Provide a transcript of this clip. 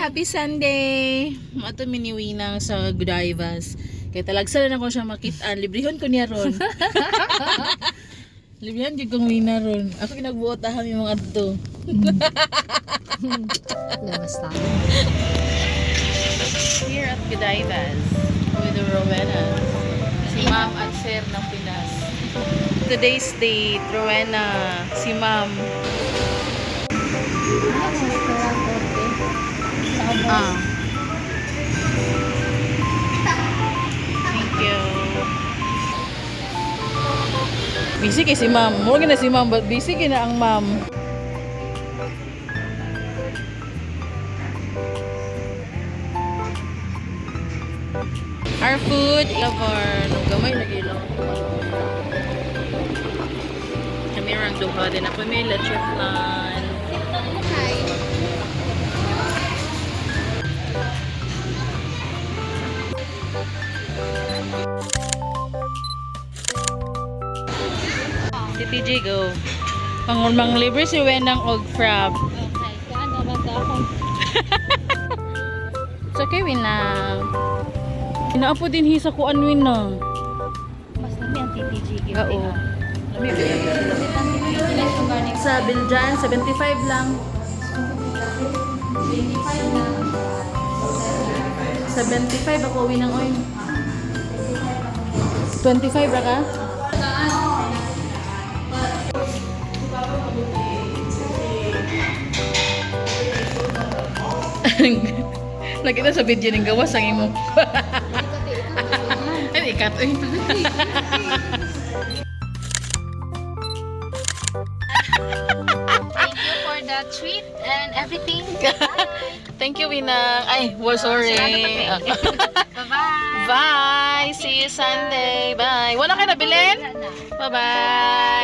Happy Sunday! Mato miniwi nang sa Gudayvas. Kaya talagsa na ako siya makitaan. Librihon ko niya ron. Librihon di kong wina ron. Ako kinagbuot aham yung mga adto. Labas tayo. Here at Gudayvas with the Rowena. Si Ma'am at Sir ng Pinas. Today's date, Rowena, si Ma'am. Ah. Thank you. Busy kay si Ma'am. Mura na si Ma'am, but busy kay na ang Ma'am. Our food, lover, nung gamay lagi lang. Kami rang duha din ako may leche flan. Hi. Si TJ go. Pangulmang libre si Wenang og frab. Okay, saan naman ako? It's okay, Winang. Inaapo din hisa ko anwin na. Mas nami ang TTG. Oo. Sa Biljan, 75 lang. 75 ako, Winang oy. 25 ra ka? Lagi na sa video ng gawas ang imo. Ay, ikat. Thank you for the treat and everything. Thank you, Winang. Ay, well, sorry. Bye-bye. Bye. See you Sunday. Bye. Wala kayo nabilin? Bye-bye.